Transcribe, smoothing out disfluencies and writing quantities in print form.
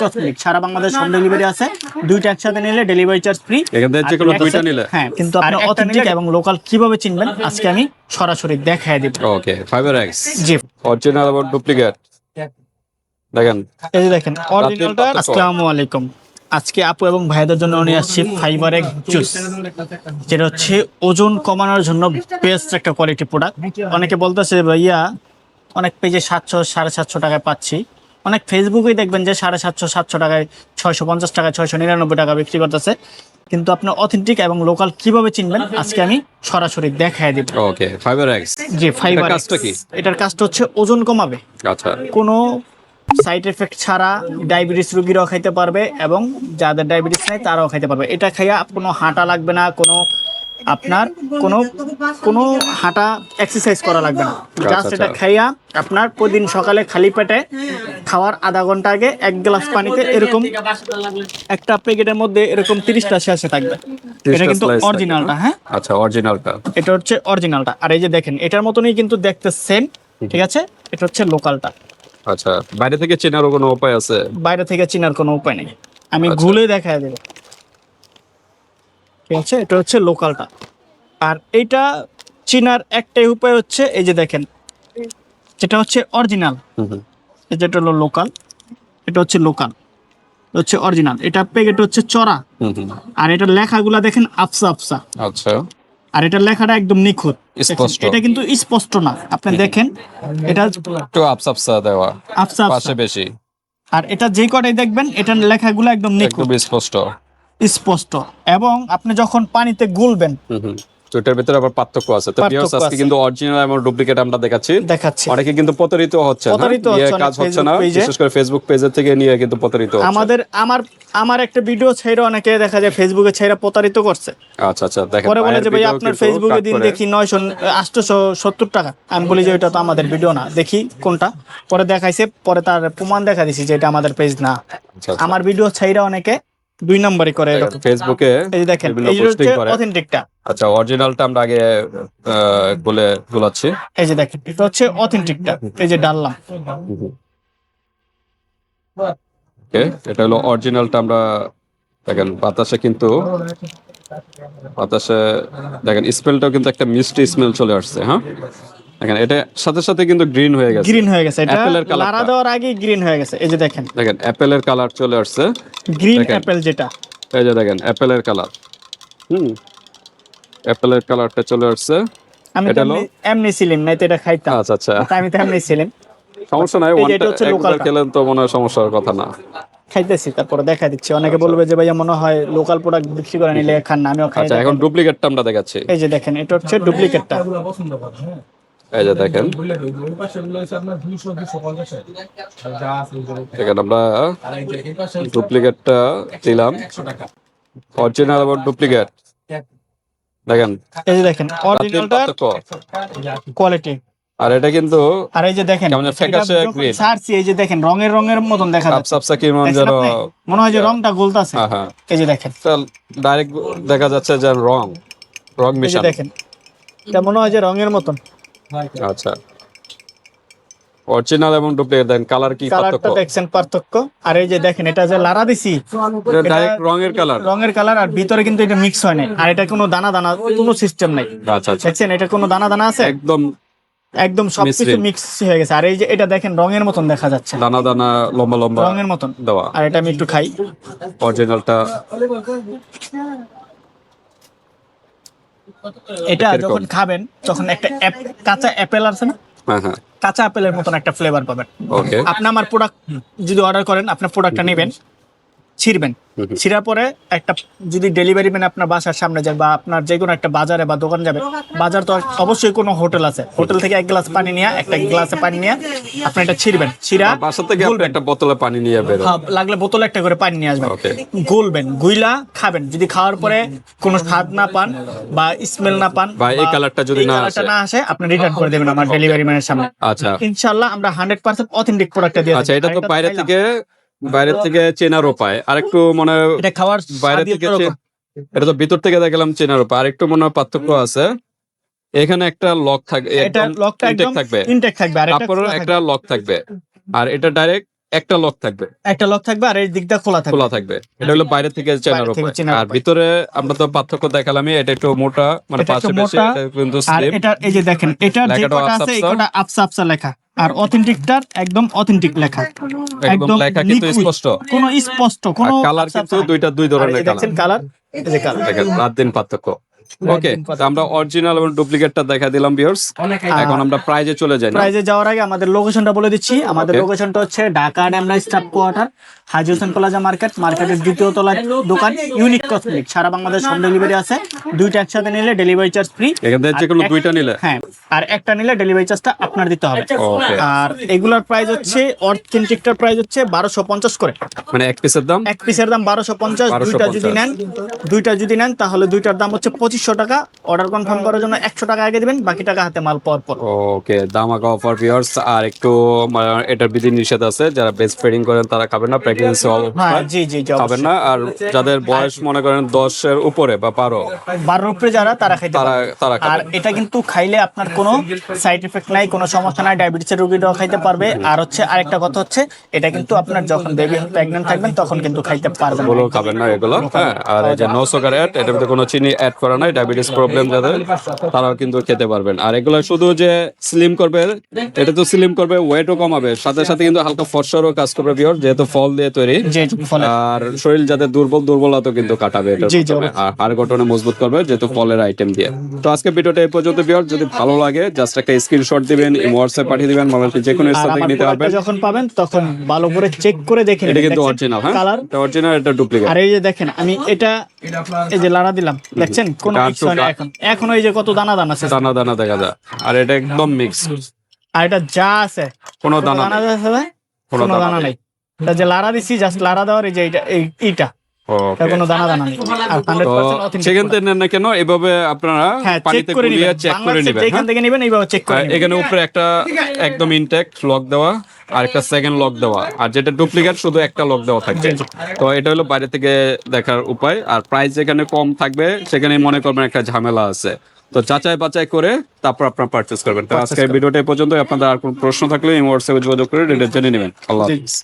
Cosmetic সারা Bangladesh home delivery আছে। দুইটা একসাথে নিলে ডেলিভারি চার্জ ফ্রি। এখান থেকে যে কোনো দুইটা নিলে হ্যাঁ, কিন্তু আপনি অথেন্টিক এবং লোকাল কিভাবে চিনবেন আজকে আমি সরাসরি দেখায় দেব। ওকে, ফাইবার এক্স জি, অরিজিনাল এবং ডুপ্লিকেট দেখেন। এই যে দেখেন অরিজিনালটা। আসসালামু আলাইকুম। আজকে আপু এবং ভাইদের জন্য নিয়ে আসছি ফাইবার এক্স জুস, যেটা হচ্ছে ওজন কমানোর জন্য বেস্ট একটা কোয়ালিটি প্রোডাক্ট। অনেকে বলতেছে ভাইয়া অনেক পেজে 700 750 টাকায় পাচ্ছি, অনেক ফেসবুকেই দেখবেন যে 750 700 টাকায় 650 টাকায় 699 টাকা বিক্রি করতেছে। কিন্তু আপনি অথেন্টিক এবং লোকাল কিভাবে চিনবেন আজকে আমি সরাসরি দেখায় দেব। ওকে, ফাইবার এক্স জি, ফাইবার কাজটা কি? এটার কাজটা হচ্ছে ওজন কমাবে। আচ্ছা, কোনো সাইড এফেক্ট ছাড়া ডায়াবেটিস রোগীরাও খাইতে পারবে এবং যাদের ডায়াবেটিস নাই তারাও খাইতে পারবে। এটা খাইয়া কোনো হাঁটা লাগবে না, আপনার কোনো হাঁটা এক্সারসাইজ করা লাগবে না। জাস্ট এটা খাইয়া আপনার প্রতিদিন সকালে খালি পেটে খাওয়ার আধা ঘন্টা আগে 1 গ্লাস পানিতে এরকম একটা প্যাকেটের মধ্যে এরকম 30টা শেষে থাকবে। এটা কিন্তু অরিজিনালটা। হ্যাঁ, আচ্ছা, অরিজিনালটা। এটা হচ্ছে অরিজিনালটা। আর এই যে দেখেন এটার মতনই কিন্তু দেখতে সেম, ঠিক আছে? এটা হচ্ছে লোকালটা। আচ্ছা, বাইরে থেকে চেনারও কোনো উপায় আছে? বাইরে থেকে চেনার কোনো উপায় নেই, আমি ঘুলে দেখায় দেব। ঠিক আছে, এটা হচ্ছে লোকালটা। আর এইটা চেনার একটাই উপায় হচ্ছে এই যে দেখেন, যেটা হচ্ছে অরিজিনাল, এই যেটা হলো লোকাল, এটা হচ্ছে লোকাল, হচ্ছে অরিজিনাল। এটা প্যাকেট হচ্ছে চড়া, আর এটার লেখাগুলা দেখেন আফসা আফসা। আচ্ছা, আর এটার লেখাটা একদম নিখুঁত, স্পষ্ট। এটা কিন্তু স্পষ্ট না, আপনি দেখেন এটা একটু আফসা দেওয়া, আফসা পাশে আফসা। বেশি। আর এটা যে কটাই দেখবেন এটার লেখাগুলো একদম নিখুঁত, একদম স্পষ্ট স্পষ্ট। এবং আপনি যখন পানিতে গুলবেন, তো এটার ভিতরে আবার পার্থক্য আছে। তো ভিউয়ার্স, আজকে কিন্তু অরিজিনাল এবং ডুপ্লিকেট আমরা দেখাচ্ছি। অনেকে কিন্তু প্রতারিত হচ্ছে না, কাজ হচ্ছে না, বিশেষ করে ফেসবুক পেজের থেকে নিয়ে কিন্তু প্রতারিত হচ্ছে। আমার একটা ভিডিও ছাইরা অনেকে দেখা যায় ফেসবুকে ছাইরা প্রতারিত করছে। আচ্ছা আচ্ছা, দেখেন পরে বলে যে ভাই আপনার ফেসবুকে দিন দেখি 870 টাকা। আমি বলি যে ওটা তো আমাদের ভিডিও না, দেখি কোনটা। পরে দেখাইছে, পরে তার প্রমাণ দেখা দিছি যে এটা আমাদের পেজ না। আমার ভিডিও ছাইরা অনেকে 2 নম্বরই করে এরকম ফেসবুকে। এই যে দেখেন, এই যে হচ্ছে অথেন্টিকটা। আচ্ছা, অরিজিনালটা আমরা আগে গোলাচ্ছি। এই যে দেখেন, এটা হচ্ছে অথেন্টিকটা, এই যে ডাললাম। ওকে, এটা হলো অরিজিনালটা। আমরা দেখেন বাতাসে দেখেন স্মেলটাও কিন্তু একটা মিষ্টি স্মেল চলে আসছে। হ্যাঁ, দেখেন এটা সাথে সাথে কিন্তু গ্রিন হয়ে গেছে। এটা লারা দেওয়ার আগে গ্রিন হয়ে গেছে। এই যে দেখেন অ্যাপেলের কালার চলে আসছে, গ্রিন অ্যাপেল যেটা। এই যে দেখেন অ্যাপেলের কালার, অ্যাপেলের কালারটা চলে আসছে। আমি তো এমনি ছিলাম না, তো এটা খাইতাম। আচ্ছা আচ্ছা, আমি তো এমনি ছিলাম, সমস্যা নাই। একবার খেলেন তো মনে হয় সমস্যার কথা না। খাইতেছি, তারপরে দেখা দিচ্ছি। অনেকে বলবে যে ভাইয়া মনে হয় লোকাল প্রোডাক্ট বিক্রি করে নিলে খান না, আমিও খাই। আচ্ছা, এখন ডুপ্লিকেটটা আমরা দেখাচ্ছি। এই যে দেখেন, এটা হচ্ছে ডুপ্লিকেটটা। এই যে দেখেন, আমরা ডুপ্লিকেটটা দিলাম, অরিজিনাল এবং ডুপ্লিকেট দেখেন। এই যে দেখেন অরিজিনালটার কোয়ালিটি। আর এটা কিন্তু, আর এই যে দেখেন ফ্যাকাশে গ্রিন সারছি, এই যে দেখেন রঙের মতন দেখা যাচ্ছে। আফসা কি মনে হয় যে রংটা গলতাছে। এই যে দেখেন, ডাইরেক্ট দেখা যাচ্ছে যে রং মিশানো। দেখেন, এটা মনে হয় যে রঙের মতন। আচ্ছা, অরিজিনাল এবং ডুপ্লিকেট দেখেন, কালার কি পার্থক্য দেখছেন? পার্থক্য। আর এই যে দেখেন, এটা যে লারা দিছি, ডাইরেক্ট রঙের কালার, আর ভিতরে কিন্তু এটা মিক্স হয় নাই। আর এটা কোনো দানা কোনো সিস্টেম নাই। আচ্ছা আচ্ছা, দেখছেন এটা কোনো দানা আছে? একদম সবকিছু মিক্স হয়ে গেছে। আর এই যে এটা দেখেন রঙের মতন দেখা যাচ্ছে, দানা লম্বা রঙের মতন দেওয়া। আর এটা আমি একটু খাই অরিজিনালটা। এটা যখন খাবেন তখন একটা কাঁচা অ্যাপেল আছে না, কাঁচা আপেলের মতন একটা ফ্লেভার পাবেন। আপনি আমার প্রোডাক্ট যদি অর্ডার করেন, আপনার প্রোডাক্টটা নেবেন, ছিড়বেন, ছিড়ার পরে একটা যদি ডেলিভারি ম্যান আপনার বাসার সামনে যায় বা আপনার যে কোনো একটা বাজারে বা দোকানে যাবে, বাজার তো অবশ্যই কোনো হোটেল আছে, হোটেল থেকে এক গ্লাসে পানি নিয়ে আপনি এটা ছিড়বেন, ছিড়া বাসা থেকে একটা বোতলে পানি নিয়ে বেরোবেন, লাগলে বোতলে একটা করে পানি নিয়ে আসবেন, গুলবেন, গুইলা খাবেন। যদি খাওয়ার পরে কোনো স্বাদ না পান বা স্মেল না পান বা এই কালারটা যদি না আসে, আপনি রিটার্ন করে দেবেন আমার ডেলিভারি ম্যানের সামনে। আচ্ছা, ইনশাআল্লাহ আমরা 100% অথেন্টিক প্রোডাক্টটা দিয়ে। আচ্ছা, এটা তো বাইরে থেকে চেনার উপায়, আরেকটু মনে হয় এটা খাওয়ার বাইরে থেকে, এটা তো ভিতর থেকে দেখলাম চেনার উপায়, আরেকটু মনে হয় পার্থক্য আছে। এখানে একটা লক থাকবে, এটা লকটা একদম ইনটেক থাকবে, আর তারপরে একটা লক থাকবে, আর এটা ডাইরেক্ট একটা লক থাকবে, আর এই দিকটা খোলা থাকবে। এটা হলো বাইরে থেকে চেনার উপর। আর ভিতরে আমরা তো পার্থক্য দেখালামই, এটা একটু মোটা, মানে পাশে বেশি, এটা কিন্তু আর স্লিম। এটা এই যে দেখেন, এটা যে কটা আছে এটা আপসা আপসা লেখা, আর অথেন্টিকটার একদম অথেন্টিক লেখা, একদম লেখা কিন্তু স্পষ্ট, কোনো কালার কিন্তু দুই ধরনের কালার, এই যে কালার দেখেন, রাত দিন পার্থক্য। ওকে, তো আমরা অরিজিনাল এবং ডুপ্লিকেটটা দেখা দিলাম ভিউয়ার্স। এখন আমরা প্রাইজে চলে যাই। প্রাইজে যাওয়ার আগে আমাদের লোকেশনটা বলে দিচ্ছি। আমাদের লোকেশনটা হচ্ছে ঢাকা ডেমরা স্টাফ কোয়ার্টার, হাজী হোসেন প্লাজা মার্কেট, মার্কেটের দ্বিতীয় তলার দোকান ইউনিক কসমেটিক। সারা বাংলাদেশ হোম ডেলিভারি আছে। দুইটা একসাথে নিলে ডেলিভারি চার্জ ফ্রি। এখান থেকে যে কোনো দুইটা নিলে, হ্যাঁ, আর একটা নিলে ডেলিভারি চার্জটা আপনার দিতে হবে। আর এগুলার প্রাইস হচ্ছে, অথেন্টিকটার প্রাইস হচ্ছে 1250 করে, মানে এক পিসের দাম 1250। দুইটা যদি নেন তাহলে দুইটার দাম হচ্ছে 2500 টাকা। অর্ডার কনফার্ম করার জন্য 100 টাকা আগে দিবেন, বাকি টাকা হাতে মাল পাওয়ার পর। ওকে, দামাকা অফার ভিউয়ার্স। আর একটু এটার বিধি নিষেধ আছে, যারা বেস্ট ফিডিং করেন তারা খাবেন না, প্রেগন্যান্সি খাবেন না। আর যাদের বয়স মনে করেন 10 এর উপরে বা 12 উপরে যারা, তারা খাইতে তারা আর এটা কিন্তু খাইলে আপনার কোনো সাইড এফেক্ট নাই, কোনো সমস্যা নাই। ডায়াবেটিসের রোগীরাও খাইতে পারবে। আর হচ্ছে আরেকটা কথা হচ্ছে, এটা কিন্তু আপনার যখন বেবি প্রেগন্যান্ট থাকবেন তখন কিন্তু খাইতে পারবেন, বলো খাবেন না এগুলো। হ্যাঁ, আর এই যে নো সুগার অ্যাড, এটার মধ্যে কোনো চিনি অ্যাড করা নাই। ডায়াবেটিস প্রবলেম যাদের, তারাও কিন্তু খেতে পারবেন। আর এগুলো শুধু যে স্লিম করবে, এটা তো স্লিম করবে, ওয়েটও কমাবে, সাথে সাথে কিন্তু হালকা ফর্সারও কাজ করবে ভিউয়ার, যেহেতু ফল দিয়ে তৈরি। আর শরীর যাদের দুর্বলতা কিন্তু কাটাবে এটা, আর হাড় গঠনে মজবুত করবে যেহেতু ফলের আইটেম দিয়ে। তো আজকে ভিডিওটা এই পর্যন্ত ভিউয়ার। যদি ভালো লাগে জাস্ট একটা স্ক্রিনশট দিবেন, হোয়াটসঅ্যাপ পাঠিয়ে দিবেন, বাংলাদেশের যে কোনো স্থান থেকে নিতে পারবেন। যখন পাবেন তখন ভালো করে চেক করে দেখে এটা কিন্তু অরিজিনাল। হ্যাঁ, কালার এটা অরিজিনাল, এটা ডুপ্লিকেট। আর এই যে দেখেন, আমি এটা এই যে লাড়া দিলাম, দেখছেন কোন কিছু নেই এখন এই যে কত দানা আছে, দানা দেখা যায়। আর এটা একদম মিক্স, আর এটা যা আছে কোনো দানা আছে, কোনো দানা নাই। এটা যে লাড়া দিছি, জাস্ট লাড়া দেওয়ার, এই যে এইটা কোনো দানা নেই। আর 100% সেখান থেকে নেন না কেন, এভাবে আপনারা পানিতে গুলিয়ে চেক করে নেবেন। এখান থেকে নেবেন, এইভাবে চেক করে নেবেন। এখানে উপরে একটা একদম ইনটেক্ট লক দেওয়া, আর একটা সেকেন্ড লক দেওয়া, আর যেটা ডুপ্লিকেট শুধু একটা লক দেওয়া থাকবে। তো এটা হলো বাইরে থেকে দেখার উপায়। আর প্রাইস যেখানে কম থাকবে সেখানে মনে করবেন একটা ঝামেলা আছে, তো যাচাই বাছাই করে তারপর আপনারা পারচেজ করবেন। তো আজকের ভিডিওটা এই পর্যন্ত। আপনাদের আর কোনো প্রশ্ন থাকলে এই হোয়াটসঅ্যাপে যোগাযোগ করে ডিটেইলস জেনে নেবেন। আল্লাহ হাফেজ।